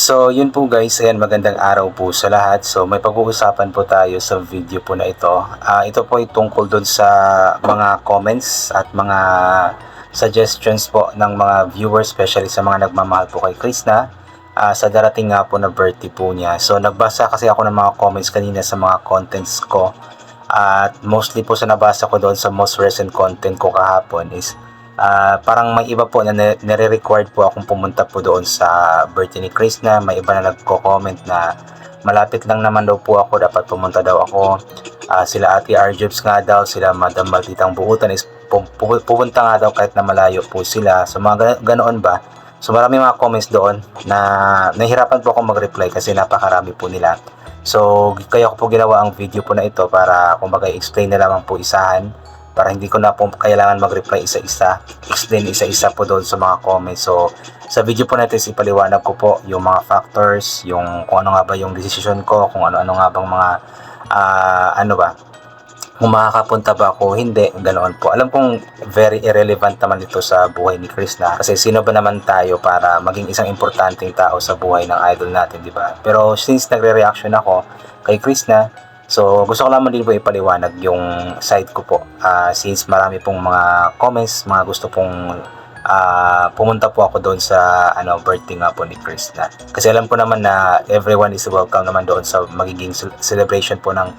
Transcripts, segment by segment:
So, yun po guys, ayan, magandang araw po sa lahat. So, may pag-uusapan po tayo sa video po na ito. Ito po ay tungkol dun sa mga comments at mga suggestions po ng mga viewers, especially sa mga nagmamahal po kay Krishna, sa darating nga po na birthday po niya. So, nagbasa kasi ako ng mga comments kanina sa mga contents ko. At mostly po sa nabasa ko doon sa most recent content ko kahapon is parang may iba po na nire-required po akong pumunta po doon sa birthday ni Krishna. May iba na nagko-comment na malapit lang naman daw po ako, dapat pumunta daw ako. Sila Ate Arjobs nga daw, sila Madam Malditang Buutan is pupunta nga daw kahit na malayo po sila. So mga ganoon ba? So marami mga comments doon na nahihirapan po ako mag-reply kasi napakarami po nila. So kaya ko po ginawa ang video po na ito para kumbaga explain na lamang po isahan, para hindi ko na po kailangan mag-reply isa-isa, explain isa-isa po doon sa mga comments. So, sa video po natin ipaliwanag ko po yung mga factors, yung kung ano nga ba yung decision ko, kung ano-ano nga bang mga, kung makakapunta ba ako, hindi, ganoon po. Alam kong very irrelevant naman ito sa buhay ni Krishna. Kasi sino ba naman tayo para maging isang importanteng tao sa buhay ng idol natin, di ba? Pero since nagre-reaction ako kay Krishna, so, gusto ko naman din po ipaliwanag yung side ko po. Since marami pong mga comments, mga gusto pong pumunta po ako doon sa birthday nga po ni Krishna. Kasi alam ko naman na everyone is welcome naman doon sa magiging celebration po ng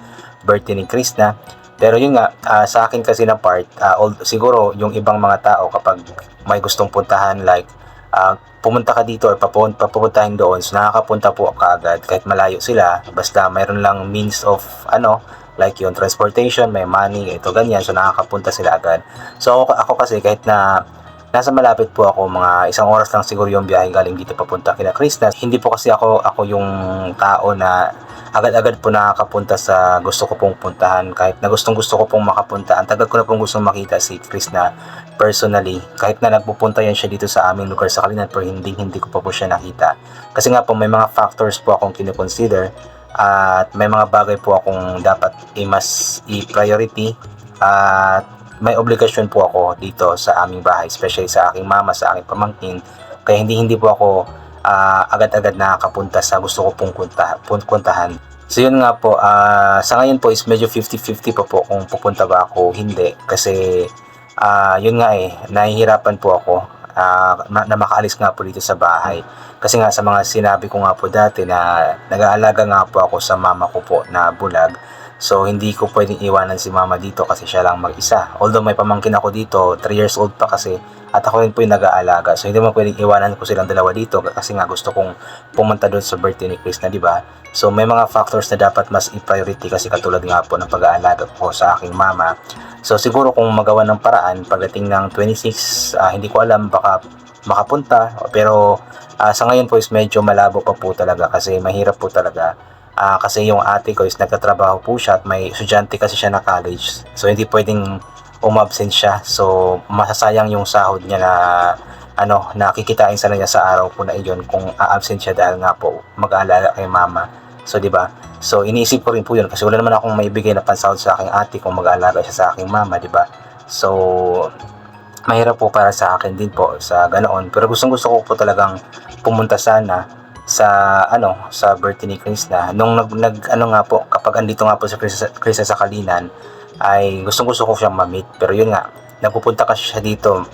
birthday ni Krishna. Pero yun nga, sa akin kasi na part, siguro yung ibang mga tao kapag may gustong puntahan like pumunta ka dito or papuntahin doon, so nakakapunta po kaagad kahit malayo sila, basta mayroon lang means of like yung transportation, may money, ito ganyan, so nakakapunta sila agad. So ako kasi kahit na nasa malapit po ako, mga isang oras lang siguro yung biyahe galing dito papunta kina Krishna, hindi po kasi ako yung tao na agad-agad po nakakapunta sa gusto ko pong puntahan. Kahit na gusto ko pong makapunta, ang tagal ko na pong gustong makita si Krishna personally, kahit na nagpupunta yan siya dito sa aming lugar sa Kalinan, pero hindi ko pa po siya nakita. Kasi nga po may mga factors po akong kinoconsider at may mga bagay po akong dapat mas i-priority at may obligasyon po ako dito sa aming bahay, especially sa aking mama, sa aking pamangkin. Kaya hindi po ako agad-agad nakakapunta sa gusto ko pong puntahan. So yun nga po, sa ngayon po is medyo 50-50 pa po kung pupunta ba ako hindi. Kasi yun nga nahihirapan po ako na makaalis nga po dito sa bahay. Kasi nga sa mga sinabi ko nga po dati na nag-aalaga nga po ako sa mama ko po na bulag. So hindi ko pwedeng iwanan si mama dito kasi siya lang mag-isa. Although may pamangkin ako dito, 3 years old pa kasi, at ako rin po yung nag-aalaga. So hindi mo pwedeng iwanan ko silang dalawa dito kasi nga gusto kong pumunta doon sa birthday ni Krishna, di ba? So may mga factors na dapat mas i-priority kasi katulad nga po ng pag-aalaga ko sa aking mama. So siguro kung magawa ng paraan pagdating ng 26, hindi ko alam, baka makapunta. Pero sa ngayon po is medyo malabo pa po talaga kasi mahirap po talaga. Kasi yung ate ko is nagtatrabaho po siya at may estudyante kasi siya na college. So hindi pwedeng umabsent siya. So masasayang yung sahod niya na nakikitain sana niya sa araw po na iyon kung a-absent siya dahil nga po mag-aalala kay mama. So di ba? So iniisip ko rin po yun kasi wala naman akong maibigay na pansahod sa aking ate kung mag-aalaga siya sa aking mama, di ba? So mahirap po para sa akin din po sa ganoon. Pero gustong-gusto ko po talagang pumunta sana sa birthday ni Krishna. Nung nga po, kapag andito nga po sa Krishna sa Kalinan, ay gustong-gusto ko siyang ma-meet. Pero yun nga, nagpupunta kasi siya dito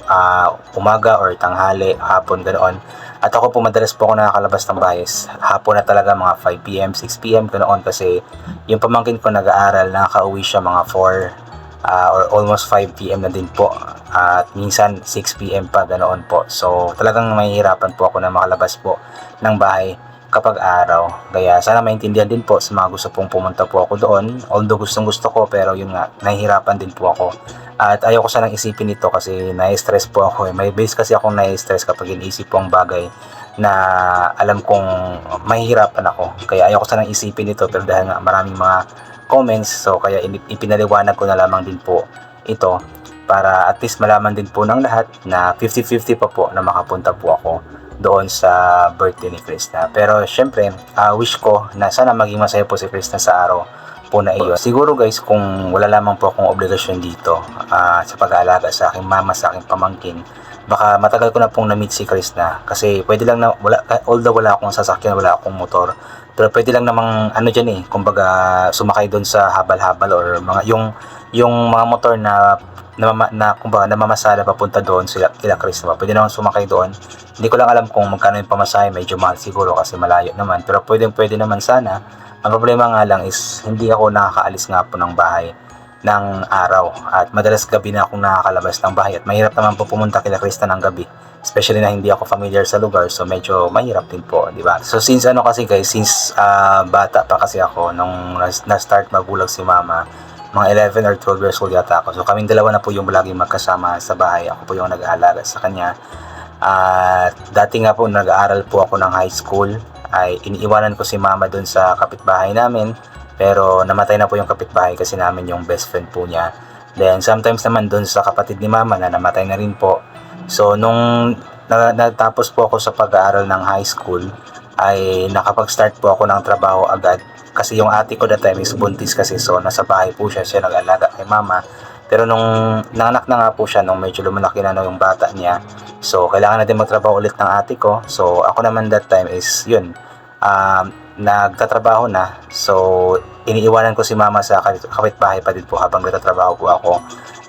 umaga or tanghali, hapon, ganoon. At ako po madalas po ako nakakalabas ng bahay hapon na talaga, mga 5 p.m, 6 p.m, ganoon. Kasi yung pamangkin ko nag-aaral, nakaka-uwi siya mga 4 or almost 5 p.m na din po. At minsan 6 p.m pa, ganoon po. So talagang mahihirapan po ako na makalabas po ng bahay kapag araw. Kaya sana maintindihan din po sa mga gusto pong pumunta po ako doon. Although gustong gusto ko, pero yun nga, nahihirapan din po ako. At ayaw ko sanang isipin ito kasi na-stress po ako. May base kasi akong na-stress kapag iniisip po ang bagay na alam kong mahihirapan ako. Kaya ayaw ko sanang isipin ito, pero dahil nga maraming mga comments, so kaya ipinaliwanag ko na lamang din po ito para at least malaman din po ng lahat na 50-50 pa po na makapunta po ako doon sa birthday ni Krishna. Pero syempre, wish ko na sana maging masaya po si Krishna sa araw po na iyon. Siguro guys, kung wala lamang po akong obligasyon dito sa pag-aalaga sa aking mama, sa aking pamangkin, baka matagal ko na pong na-meet si Krishna kasi pwede lang na wala, although wala akong sasakyan, wala akong motor, pero pwede lang namang ano diyan kumbaga sumakay doon sa habal-habal or mga yung mga motor na kumbaga namamasada papunta doon sila kila Krishna. Pwede naman sumakay doon. Hindi ko lang alam kung magkano yung pamasahe, medyo mahal siguro kasi malayo naman, pero pwede naman sana. Ang problema nga lang is hindi ako nakakaalis nga po ng bahay ng araw at madalas gabi na akong nakakalabas ng bahay at mahirap naman po pumunta kila Krista ng gabi, especially na hindi ako familiar sa lugar, so medyo mahirap din po, di ba? So since kasi guys, since bata pa kasi ako nung na-start magulang si mama, mga 11 or 12 years old yata ako, so kaming dalawa na po yung laging magkasama sa bahay, ako po yung nag-aalaga sa kanya. At dati nga po nag-aaral po ako ng high school, ay iniiwanan ko si mama dun sa kapitbahay namin. Pero namatay na po yung kapitbahay kasi namin yung best friend po niya. Then sometimes naman doon sa kapatid ni mama na namatay na rin po. So nung natapos po ako sa pag-aaral ng high school, ay nakapag-start po ako ng trabaho agad. Kasi yung ate ko that time is buntis kasi, so nasa bahay po siya nag-alaga kay mama. Pero nung nanganak na nga po siya, nung medyo lumalaki na yung bata niya, so kailangan na din magtrabaho ulit ng ate ko. So ako naman that time is yun, nagtatrabaho na, so iniiwanan ko si mama sa kapitbahay pa din po habang nagtatrabaho po ako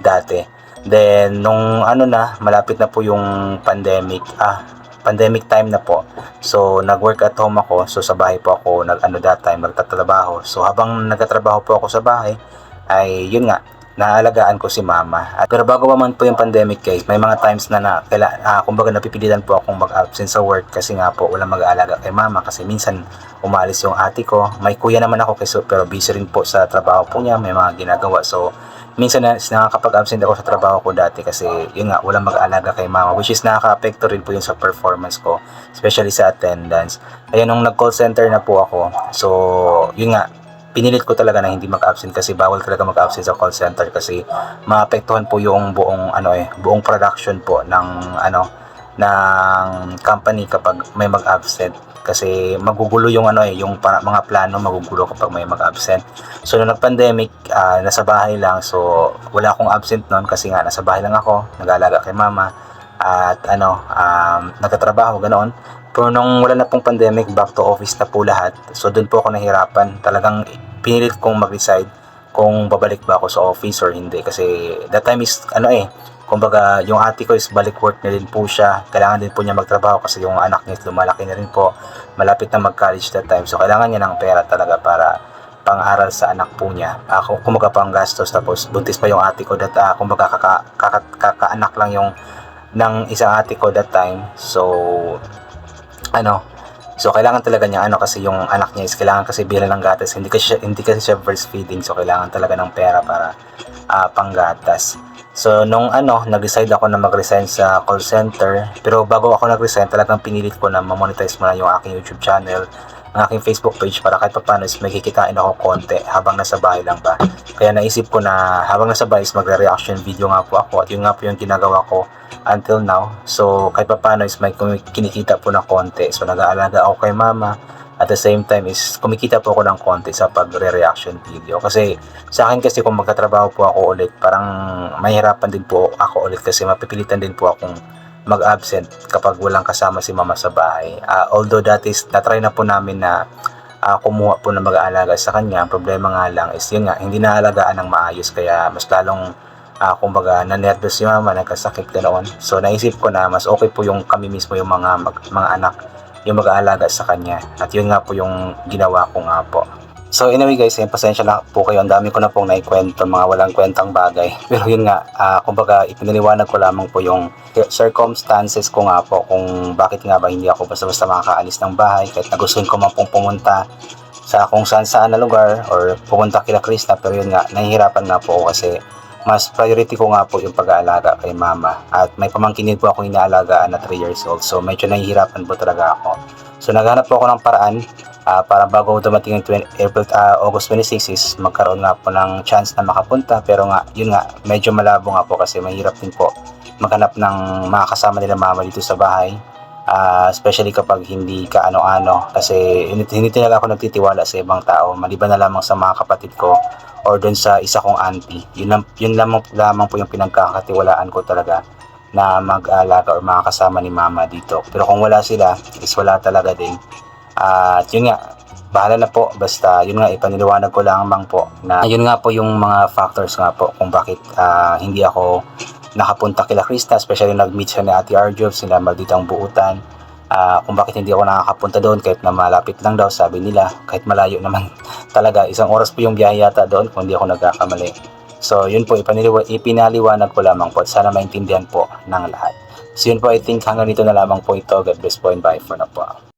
dati. Then nung malapit na po yung pandemic time na po, so nag-work at home ako, so sa bahay po ako that time nagtatrabaho. So habang nagtatrabaho po ako sa bahay, ay yun nga, naalagaan ko si mama. Pero bago pa man po yung pandemic guys, may mga times na kumbaga napipilitan po akong mag-absent sa work kasi nga po walang mag-aalaga kay mama kasi minsan umalis yung ate ko. May kuya naman ako pero busy rin po sa trabaho po niya, may mga ginagawa. So minsan nakakapag-absent ako sa trabaho ko dati kasi yun nga, walang mag-aalaga kay mama, which is nakaka-apekto rin po yun sa performance ko, especially sa attendance. Kaya nung nag-call center na po ako, so yun nga, pinilit ko talaga na hindi mag-absent kasi bawal talaga mag-absent sa call center kasi maapektuhan po yung buong production po ng company kapag may mag-absent, kasi magugulo yung mga plano, magugulo kapag may mag-absent. So nung nag-pandemic, nasa bahay lang, so wala akong absent noon kasi nga nasa bahay lang ako, nag-aalaga kay mama at nagtatrabaho ganoon. Pero nung wala na pong pandemic, back to office na po lahat. So doon po ako nahirapan. Talagang pinilit kong mag-decide kung babalik ba ako sa office or hindi. Kasi that time is kumbaga yung ate ko is balik work na din po siya. Kailangan din po niya magtrabaho kasi yung anak niya lumalaki na rin po. Malapit na mag-college that time. So kailangan niya ng pera talaga para pang-aral sa anak po niya. Kumbaga pang gastos. Tapos buntis pa yung ate ko kumbaga kakaanak lang yung ng isang ate ko that time. So kailangan talaga niya kasi yung anak niya is kailangan kasi bilang ng gatas, hindi kasi siya breastfeeding, so kailangan talaga ng pera para panggatas. So nung nag-decide ako na mag-resign sa call center, pero bago ako nag-resign, talagang pinilit ko na ma-monetize muna yung aking YouTube channel, ang aking Facebook page, para kahit paano is may kikitain ako konti habang nasa bahay lang ba. Kaya naisip ko na habang nasa bahay is magre-reaction video nga po ako, at yun nga po yung ginagawa ko until now. So kahit paano is may kinikita po na konti. So nag-aalaga ako kay mama, at the same time is kumikita po ako ng konti sa pagre-reaction video. Kasi sa akin kasi kung magkatrabaho po ako ulit, parang mahirapan din po ako ulit kasi mapipilitan din po akong mag-absent kapag walang kasama si mama sa bahay. Although that is na-try na po namin na kumuha po na mag-aalaga sa kanya. Ang problema nga lang is yun nga, hindi naalagaan ng maayos, kaya mas lalong kumbaga na-nervous si mama, nagkasakit ganoon. So naisip ko na mas okay po yung kami mismo, yung mga anak, yung mag-aalaga sa kanya. At yun nga po yung ginawa ko nga po. So anyway guys, pasensya na po kayo, ang dami ko na pong naikwento, mga walang kwentang bagay. Pero yun nga, kumbaga ipinaliwanag ko lamang po yung circumstances ko nga po, kung bakit nga ba hindi ako basta-basta makakaalis ng bahay kahit nagustuhan ko man pong pumunta sa kung saan na lugar or pumunta kila Krishna. Pero yun nga, nahihirapan nga po ako kasi mas priority ko nga po yung pag-aalaga kay mama, at may pamangkin din po akong inaalagaan na 3 years old, so medyo nahihirapan po talaga ako. So naghanap po ako ng paraan para bago dumating yung August 26 is magkaroon nga po ng chance na makapunta. Pero nga, yun nga, medyo malabo nga po kasi mahirap din po maghanap ng mga kasama nila mama dito sa bahay, especially kapag hindi ka ano-ano, kasi hindi talaga ako nagtitiwala sa ibang tao maliban na lamang sa mga kapatid ko or dun sa isa kong auntie. Yun lamang po yung pinagkakatiwalaan ko talaga na mag-alaga or makakasama ni mama dito. Pero kung wala sila, is wala talaga din. At yun nga, bahala na po. Basta yun nga, ipaniliwanag ko lamang po na yun nga po yung mga factors nga po kung bakit hindi ako nakapunta kila Krista, especially nag-meet siya ni Ate Arjob, sila malditang buutan. Kung bakit hindi ako nakakapunta doon kahit na malapit lang daw, sabi nila, kahit malayo naman talaga, 1 oras po yung biyahe yata doon kung hindi ako nagkakamali. So yun po, ipinaliwanag ko lamang po at sana maintindihan po ng lahat. So yun po, I think hanggang dito na lamang po ito. God bless po and bye for now po.